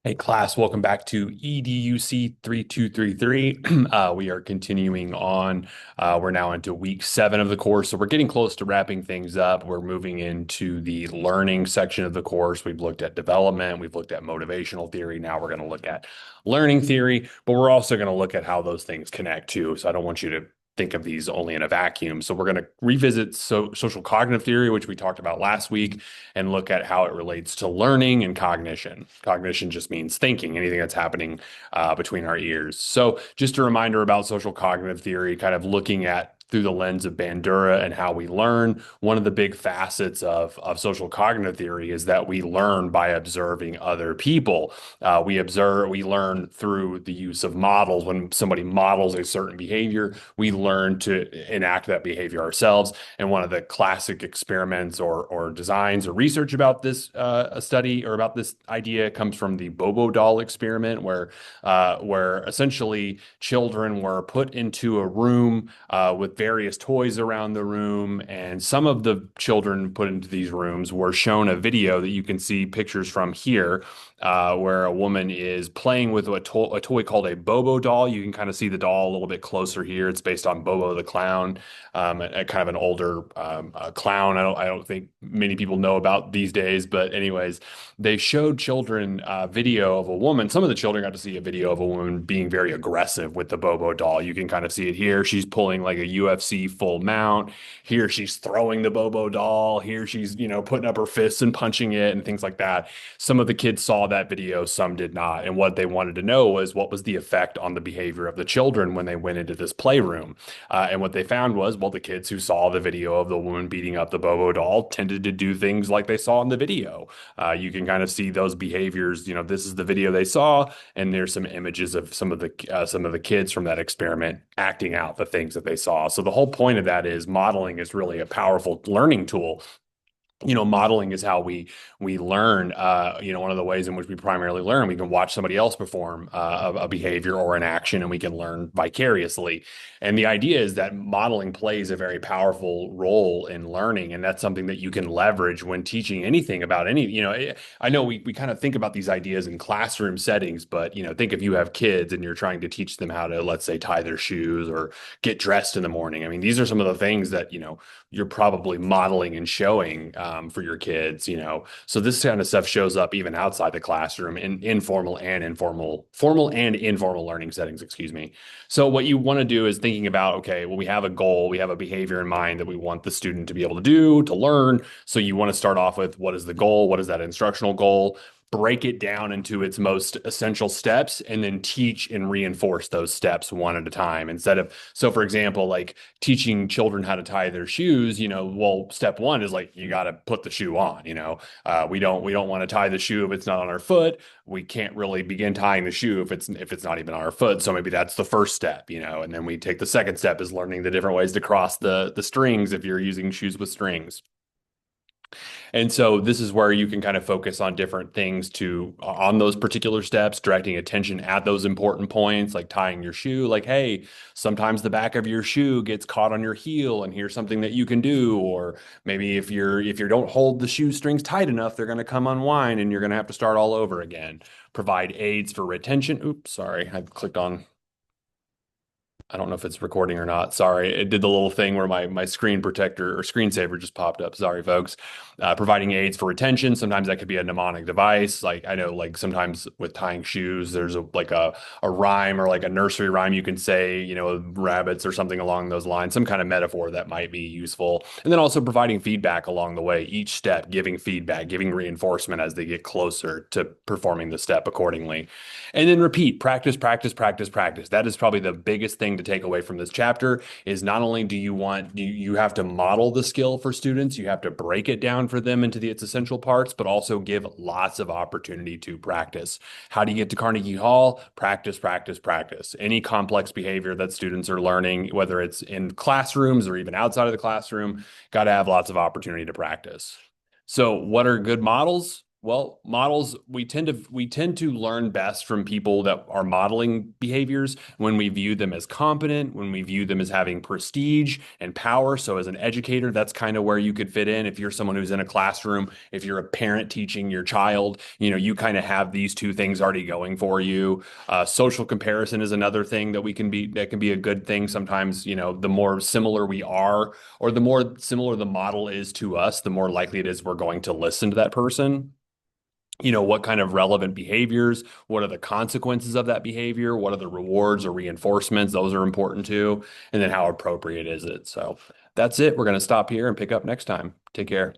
Hey class, welcome back to EDUC 3233. We are continuing on. We're now into week 7 of the course, so we're getting close to wrapping things up. We're moving into the learning section of the course. We've looked at development, we've looked at motivational theory. Now we're going to look at learning theory, but we're also going to look at how those things connect too. So I don't want you to think of these only in a vacuum. So we're going to revisit social cognitive theory, which we talked about last week, and look at how it relates to learning and cognition. Cognition just means thinking, anything that's happening between our ears. So, just a reminder about social cognitive theory, kind of looking at through the lens of Bandura and how we learn. One of the big facets of social cognitive theory is that we learn by observing other people. We learn through the use of models. When somebody models a certain behavior, we learn to enact that behavior ourselves. And one of the classic experiments or designs or research about this a study or about this idea comes from the Bobo doll experiment, where essentially children were put into a room with various toys around the room, and some of the children put into these rooms were shown a video that you can see pictures from here, where a woman is playing with a toy called a Bobo doll. You can kind of see the doll a little bit closer here. It's based on Bobo the clown, a kind of an older clown. I don't think many people know about these days, but anyways, they showed children video of a woman. Some of the children got to see a video of a woman being very aggressive with the Bobo doll. You can kind of see it here. She's pulling like a UFC full mount. Here she's throwing the Bobo doll. Here she's, putting up her fists and punching it and things like that. Some of the kids saw that video, some did not. And what they wanted to know was what was the effect on the behavior of the children when they went into this playroom. And what they found was, well, the kids who saw the video of the woman beating up the Bobo doll tended to do things like they saw in the video. You can kind of see those behaviors. This is the video they saw, and there's some images of some of the kids from that experiment acting out the things that they saw. So the whole point of that is modeling is really a powerful learning tool. Modeling is how we learn. One of the ways in which we primarily learn, we can watch somebody else perform a behavior or an action, and we can learn vicariously. And the idea is that modeling plays a very powerful role in learning, and that's something that you can leverage when teaching anything about any. I know we kind of think about these ideas in classroom settings, but think if you have kids and you're trying to teach them how to, let's say, tie their shoes or get dressed in the morning. I mean, these are some of the things that you're probably modeling and showing for your kids. So this kind of stuff shows up even outside the classroom in formal and informal learning settings, excuse me. So what you want to do is thinking about, okay, well, we have a goal, we have a behavior in mind that we want the student to be able to do, to learn. So you want to start off with, what is the goal? What is that instructional goal? Break it down into its most essential steps, and then teach and reinforce those steps one at a time. So for example, like teaching children how to tie their shoes, well, step one is like, you got to put the shoe on. We don't want to tie the shoe if it's not on our foot. We can't really begin tying the shoe if it's not even on our foot. So maybe that's the first step, and then we take the second step is learning the different ways to cross the strings if you're using shoes with strings. And so this is where you can kind of focus on different things on those particular steps, directing attention at those important points, like tying your shoe, like, hey, sometimes the back of your shoe gets caught on your heel, and here's something that you can do. Or maybe if you don't hold the shoe strings tight enough, they're going to come unwind and you're going to have to start all over again. Provide aids for retention. Oops, sorry, I clicked on. I don't know if it's recording or not. Sorry. It did the little thing where my screen protector or screensaver just popped up. Sorry, folks. Providing aids for retention. Sometimes that could be a mnemonic device. Like I know, like sometimes with tying shoes, there's a rhyme or like a nursery rhyme you can say, rabbits or something along those lines, some kind of metaphor that might be useful. And then also providing feedback along the way, each step, giving feedback, giving reinforcement as they get closer to performing the step accordingly. And then repeat, practice, practice, practice, practice. That is probably the biggest thing to take away from this chapter is not only do you have to model the skill for students, you have to break it down for them into its essential parts, but also give lots of opportunity to practice. How do you get to Carnegie Hall? Practice, practice, practice. Any complex behavior that students are learning, whether it's in classrooms or even outside of the classroom, got to have lots of opportunity to practice. So what are good models? Well, models, we tend to learn best from people that are modeling behaviors when we view them as competent, when we view them as having prestige and power. So as an educator, that's kind of where you could fit in. If you're someone who's in a classroom, if you're a parent teaching your child, you kind of have these two things already going for you. Social comparison is another thing that can be a good thing. Sometimes, the more similar we are, or the more similar the model is to us, the more likely it is we're going to listen to that person. What kind of relevant behaviors, what are the consequences of that behavior, what are the rewards or reinforcements, those are important too, and then how appropriate is it. So that's it. We're going to stop here and pick up next time. Take care.